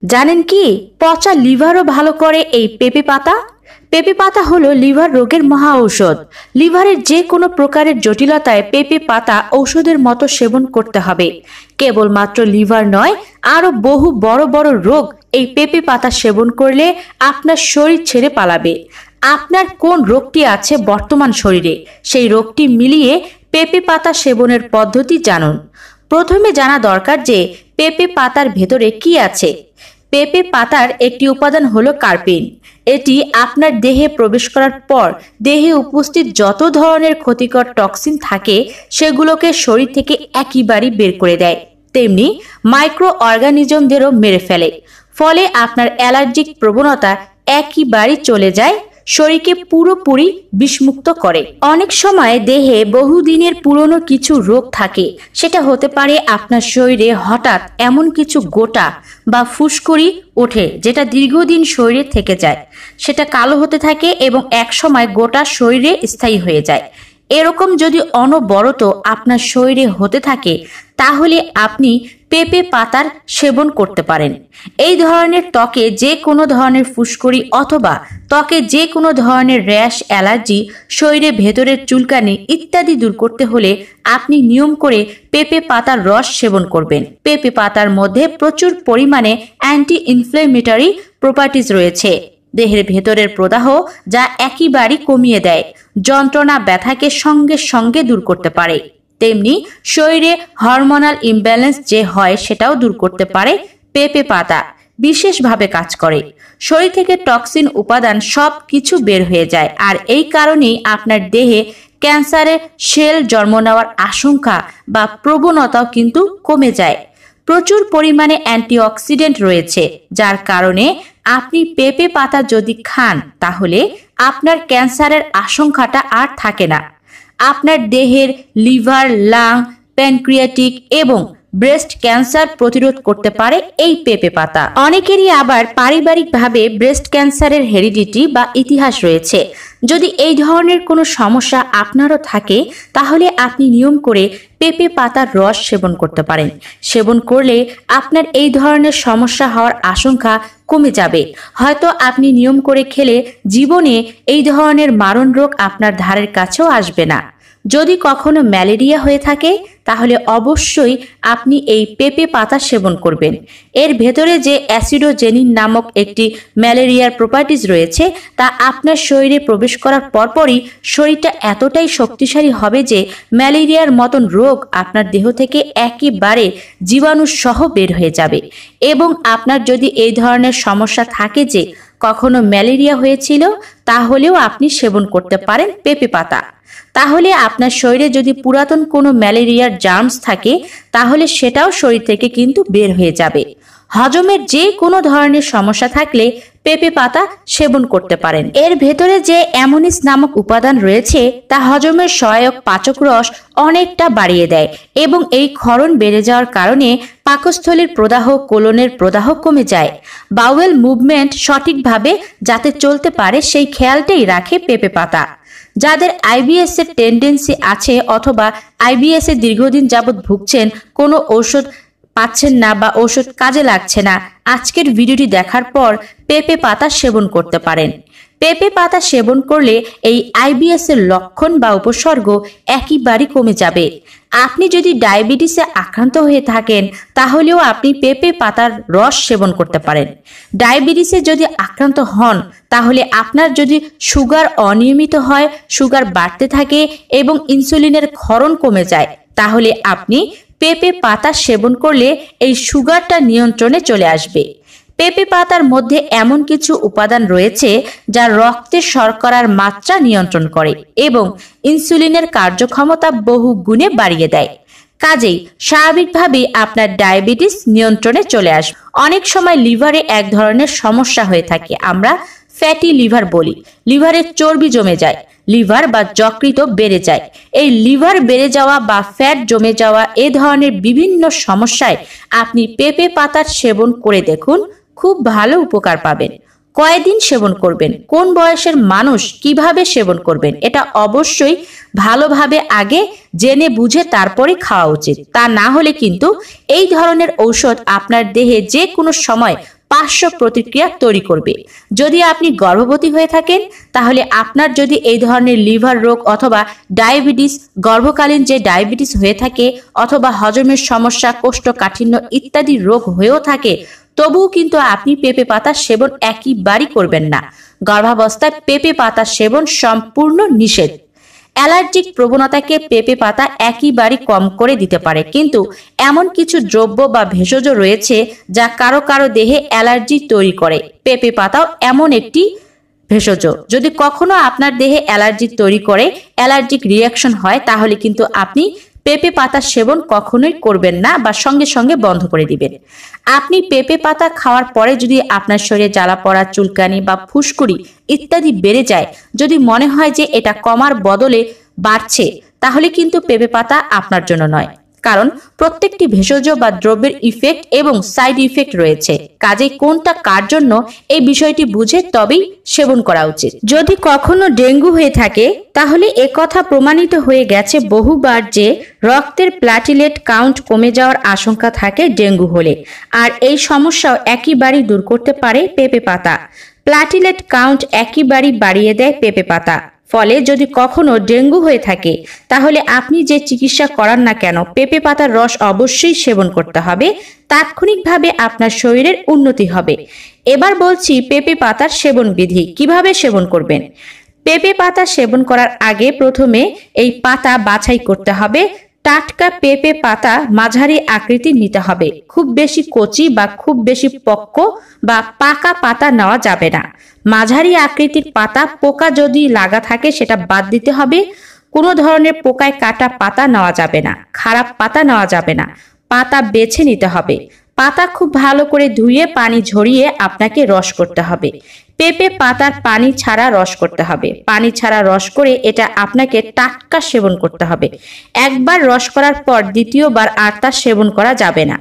জানেন কি পচা লিভারও ভালো করে এই পেঁপে পাতা। পেঁপে পাতা হলো লিভার রোগের মহা ঔষধ। লিভারের যে কোনো প্রকারের জটিলতায় পেঁপে পাতা ঔষধের মতো সেবন করতে হবে। কেবলমাত্র লিভার নয়, আরো বহু বড় বড় রোগ এই পেঁপে পাতা সেবন করলে আপনার শরীর ছেড়ে পালাবে। আপনার কোন রোগটি আছে বর্তমান শরীরে, সেই রোগটি মিলিয়ে পেঁপে পাতা সেবনের পদ্ধতি জানুন। প্রথমে জানা দরকার যে পেঁপে পাতার ভেতরে কি আছে। পেঁপে পাতার একটি উপাদান হলো কার্পিন। এটি আপনার দেহে প্রবেশ করার পর দেহে উপস্থিত যত ধরনের ক্ষতিকর টক্সিন থাকে সেগুলোকে শরীর থেকে একেবারেই বের করে দেয়, তেমনি মাইক্রো অর্গানিজমদেরও মেরে ফেলে। ফলে আপনার অ্যালার্জিক প্রবণতা একেবারেই চলে যায়, শরীরকে পুরোপুরি বিষমুক্ত করে। অনেক সময় দেহে বহুদিনের পুরনো কিছু রোগ থাকে, সেটা হতে পারে আপনার শরীরে হঠাৎ এমন কিছু গোটা বা ফুসকুড়ি ওঠে যেটা দীর্ঘদিন শরীরে থেকে যায়, সেটা কালো হতে থাকে এবং এক সময় গোটা শরীরে স্থায়ী হয়ে যায়। এরকম যদি অনবরত আপনার শরীরে হতে থাকে তাহলে আপনি পেঁপে পাতার সেবন করতে পারেন। এই ধরনের ত্বকে যে কোনো ধরনের ফুসকুড়ি অথবা ত্বকে যে কোনো ধরনের র্যাশ, অ্যালার্জি, শরীরে ভেতরের চুলকানি ইত্যাদি দূর করতে হলে আপনি নিয়ম করে পেঁপে পাতার রস সেবন করবেন। পেঁপে পাতার মধ্যে প্রচুর পরিমাণে অ্যান্টি ইনফ্লেমেটরি প্রপার্টিজ রয়েছে, দেহের ভেতরের প্রদাহ যা একেবারেই কমিয়ে দেয়, যন্ত্রণা ব্যথাকে সঙ্গে সঙ্গে দূর করতে পারে, তেমনি শরীরে হরমোনাল ইমব্যালেন্স যে হয় সেটাও দূর করতে পারে। পেঁপে পাতা বিশেষভাবে কাজ করে, শরীর থেকে টক্সিন উপাদান সব কিছু বের হয়ে যায়, আর এই কারণেই আপনার দেহে ক্যান্সারের সেল জন্ম নেওয়ার আশঙ্কা বা প্রবণতাও কিন্তু কমে যায়। প্রচুর পরিমাণে অ্যান্টিঅক্সিডেন্ট রয়েছে, যার কারণে আপনি পেঁপে পাতা যদি খান তাহলে আপনার ক্যান্সারের আশঙ্কাটা আর থাকে না। আপনার দেহের লিভার, লাং, প্যানক্রিয়াটিক এবং ব্রেস্ট ক্যান্সার প্রতিরোধ করতে পারে এই পেঁপে পাতা। অনেকেরই আবার পারিবারিকভাবে ব্রেস্ট ক্যান্সারের হেরিডিটি বা ইতিহাস রয়েছে। যদি এই ধরনের কোনো সমস্যা আপনারও থাকে তাহলে আপনি নিয়ম করে পেঁপে পাতার রস সেবন করতে পারেন। সেবন করলে আপনার এই ধরনের সমস্যা হওয়ার আশঙ্কা কমে যাবে। হয়তো আপনি নিয়ম করে খেলে জীবনে এই ধরনের মারণ রোগ আপনার ধারের কাছেও আসবে না। যদি কখনো ম্যালেরিয়া হয়ে থাকে তাহলে অবশ্যই আপনি এই পেঁপে পাতা সেবন করবেন। এর ভেতরে যে অ্যাসিডোজেনিন নামক একটি ম্যালেরিয়ার প্রপার্টিজ রয়েছে তা আপনার শরীরে প্রবেশ করার পরপরই শরীরটা এতটাই শক্তিশালী হবে যে ম্যালেরিয়ার মতন রোগ আপনার দেহ থেকে একেবারে জীবাণু সহ বের হয়ে যাবে। এবং আপনার যদি এই ধরনের সমস্যা থাকে যে কখনো ম্যালেরিয়া হয়েছিল তাহলেও আপনি সেবন করতে পারেন পেঁপে পাতা। তাহলে আপনার শরীরে যদি পুরাতন কোনো ম্যালেরিয়ার জার্মস থাকে তাহলে সেটাও শরীর থেকে কিন্তু বের হয়ে যাবে। হজমের যে কোনো ধরনের সমস্যা থাকলে পেঁপে পাতা সেবন করতে পারেন। এর ভেতরে যে অ্যামোনিস নামক উপাদান রয়েছে তা হজমের সহায়ক পাচক রস অনেকটা বাড়িয়ে দেয় এবং এই ক্ষরণ বেড়ে যাওয়ার কারণে পাকস্থলীর প্রদাহ, কোলনের প্রদাহ কমে যায়। বাউয়েল মুভমেন্ট সঠিকভাবে যাতে চলতে পারে সেই খেয়ালটাই রাখে পেঁপে পাতা। যাদের আইবিএস এর টেন্ডেন্সি আছে অথবা আইবিএস এর দীর্ঘদিন যাবৎ ভুগছেন, কোনো ঔষধ পাচ্ছেন না বা ঔষধ কাজে লাগছে না, আজকের ভিডিওটি দেখার পর পেঁপে পাতা সেবন করতে পারেন। পেঁপে পাতা সেবন করলে এই আইবিএস এর লক্ষণ বা উপসর্গ একেবারে কমে যাবে। আপনি যদি ডায়াবেটিসে আক্রান্ত হয়ে থাকেন তাহলেও আপনি পেঁপে পাতার রস সেবন করতে পারেন। ডায়াবেটিসে যদি আক্রান্ত হন তাহলে আপনার যদি সুগার অনিয়মিত হয়, সুগার বাড়তে থাকে এবং ইনসুলিনের ক্ষরণ কমে যায় তাহলে আপনি পেঁপে পাতা সেবন করলে এই সুগারটা নিয়ন্ত্রণে চলে আসবে। পেঁপে পাতার মধ্যে এমন কিছু উপাদান রয়েছে যা রক্তে শর্করার মাত্রা নিয়ন্ত্রণ করে এবং ইনসুলিনের কার্যক্ষমতা বহু গুণে বাড়িয়ে দেয়। কাজেই স্বাভাবিকভাবেই আপনার ডায়াবেটিস নিয়ন্ত্রণে চলে আসবে। অনেক সময় লিভারে এক ধরনের সমস্যা হয়ে থাকে, আমরা ফ্যাটি লিভার বলি। লিভারে চর্বি জমে যায়, লিভার বা যকৃৎ বেড়ে যায়। এই লিভার বেড়ে যাওয়া বা ফ্যাট জমে যাওয়া এ ধরনের বিভিন্ন সমস্যায় আপনি পেঁপে পাতার সেবন করে দেখুন, খুব ভালো উপকার পাবেন। কয়দিন সেবন করবেন, কোন বয়সের মানুষ কিভাবে সেবন করবেন, এটা অবশ্যই ভালোভাবে আগে জেনে বুঝে তারপরে খাওয়া উচিত। তা না হলে কিন্তু এই ধরনের ঔষধ আপনার দেহে যে কোনো সময় পার্শ্ব প্রতিক্রিয়া তৈরি করবে। যদি আপনি গর্ভবতী হয়ে থাকেন তাহলে আপনার যদি এই ধরনের লিভার রোগ অথবা ডায়াবেটিস, গর্ভকালীন যে ডায়াবেটিস হয়ে থাকে অথবা হজমের সমস্যা, কোষ্ঠকাঠিন্য ইত্যাদি রোগ হয়েও থাকে, তবুও কিন্তু আপনি পেঁপে পাতা সেবন একেবারেই করবেন না। গর্ভাবস্থায় পেঁপে পাতা সেবন সম্পূর্ণ নিষেধ। অ্যালার্জিক প্রবণতাকে পেঁপে পাতা একেবারেই কম করে দিতে পারে, কিন্তু এমন কিছু দ্রব্য বা ভেষজ রয়েছে যা কারো কারো দেহে অ্যালার্জি তৈরি করে। পেঁপে পাতাও এমন একটি ভেষজ। যদি কখনো আপনার দেহে অ্যালার্জি তৈরি করে, অ্যালার্জিক রিয়াকশন হয়, তাহলে কিন্তু আপনি পেঁপে পাতা সেবন কখনোই করবেন না বা সঙ্গে সঙ্গে বন্ধ করে দিবেন। আপনি পেঁপে পাতা খাওয়ার পরে যদি আপনার শরীরে জ্বালা পড়া, চুলকানি বা ফুসকুড়ি ইত্যাদি বেড়ে যায়, যদি মনে হয় যে এটা কমার বদলে বাড়ছে, তাহলে কিন্তু পেঁপে পাতা আপনার জন্য নয়। কারণ প্রত্যেকটি ভেষজ বা দ্রব্যের ইফেক্ট এবং সাইড ইফেক্ট রয়েছে, কাজে কোনটা কার জন্য এই বিষয়টি বুঝে তবেই সেবন করা উচিত। যদি কখনো ডেঙ্গু হয়ে থাকে তাহলে একথা প্রমাণিত হয়ে গেছে বহুবার যে রক্তের প্ল্যাটিলেট কাউন্ট কমে যাওয়ার আশঙ্কা থাকে ডেঙ্গু হলে, আর এই সমস্যাও একেবারেই দূর করতে পারে পেঁপে পাতা। প্ল্যাটিলেট কাউন্ট একেবারেই বাড়িয়ে দেয় পেঁপে পাতা। ফলে যদি কখনো ডেঙ্গু হয়ে থাকে তাহলে আপনি যে চিকিৎসা করান না কেন, পেঁপে পাতার রস অবশ্যই সেবন করতে হবে। তাৎক্ষণিকভাবে আপনার শরীরের উন্নতি হবে। এবার বলছি পেঁপে পাতার সেবন বিধি, কিভাবে সেবন করবেন। পেঁপে পাতা সেবন করার আগে প্রথমে এই পাতা বাছাই করতে হবে। টাটকা পেঁপে পাতা মাঝারি আকৃতি নিতে হবে। খুব বেশি কচি বা খুব বেশি পক্ক বা পাকা পাতা নেওয়া যাবে না। মাঝারি আকৃতির পাতা, পোকা যদি লাগা থাকে সেটা বাদ দিতে হবে। কোনো ধরনের পোকায় কাটা পাতা নেওয়া যাবে না, খারাপ পাতা নেওয়া যাবে না। পাতা বেছে নিতে হবে। পাতা খুব ভালো করে ধুয়ে পানি ঝরিয়ে আপনাকে রস করতে হবে। পেঁপে পাতার পানি ছাড়া রস করতে হবে। পানি ছাড়া রস করে এটা আপনাকে টাটকা সেবন করতে হবে। একবার রস করার পর দ্বিতীয়বার আর তা সেবন করা যাবে না।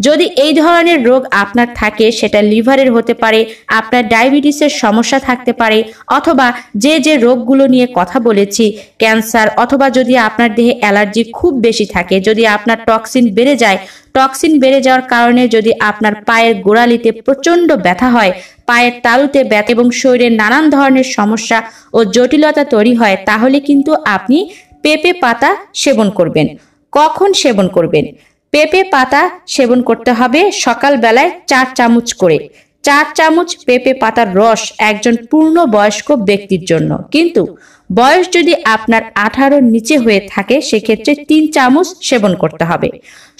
যদি এই ধরনের রোগ আপনার থাকে, সেটা লিভারের হতে পারে, আপনার ডায়াবেটিসের সমস্যা থাকতে পারে, অথবা যে রোগগুলো নিয়ে কথা বলেছি, ক্যান্সার, অথবা যদি আপনার দেহে অ্যালার্জি খুব বেশি থাকে, যদি আপনার টক্সিন বেড়ে যায়, টক্সিন বেড়ে যাওয়ার কারণে যদি আপনার পায়ের গোড়ালিতে প্রচন্ড ব্যথা হয়, পায়ের তালুতে ব্যথা এবং শরীরের নানান ধরনের সমস্যা ও জটিলতা তৈরি হয়, তাহলে কিন্তু আপনি পেঁপে পাতা সেবন করবেন। কখন সেবন করবেন? পেঁপে পাতা সেবন করতে হবে সকালবেলায় 4 চামচ করে। 4 চামচ পেঁপে পাতার রস একজন পূর্ণ বয়স্ক ব্যক্তির জন্য। কিন্তু বয়স যদি আপনার 18-র নিচে হয়ে থাকে সেক্ষেত্রে 3 চামচ সেবন করতে হবে।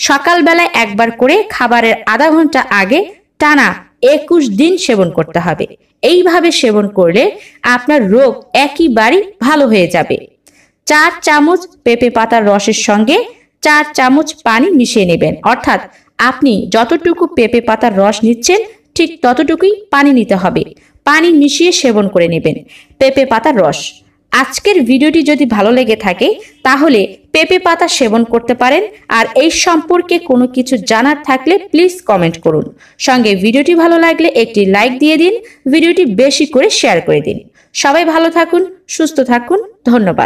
সকালবেলায় একবার করে, খাবারের আধা ঘন্টা আগে টানা 21 দিন সেবন করতে হবে। এইভাবে সেবন করলে আপনার রোগ একেবারেই ভালো হয়ে যাবে। 4 চামচ পেঁপে পাতার রসের সঙ্গে 4 চামচ পানি মিশিয়ে নেবেন। অর্থাৎ আপনি যতটুকু পেঁপে পাতার রস নিচ্ছেন ঠিক ততটুকুই পানি নিতে হবে। পানি মিশিয়ে সেবন করে নেবেন পেঁপে পাতার রস। আজকের ভিডিওটি যদি ভালো লেগে থাকে তাহলে পেঁপে পাতা সেবন করতে পারেন। আর এই সম্পর্কে কোনো কিছু জানার থাকলে প্লিজ কমেন্ট করুন। সঙ্গে ভিডিওটি ভালো লাগলে একটি লাইক দিয়ে দিন, ভিডিওটি বেশি করে শেয়ার করে দিন। সবাই ভালো থাকুন, সুস্থ থাকুন। ধন্যবাদ।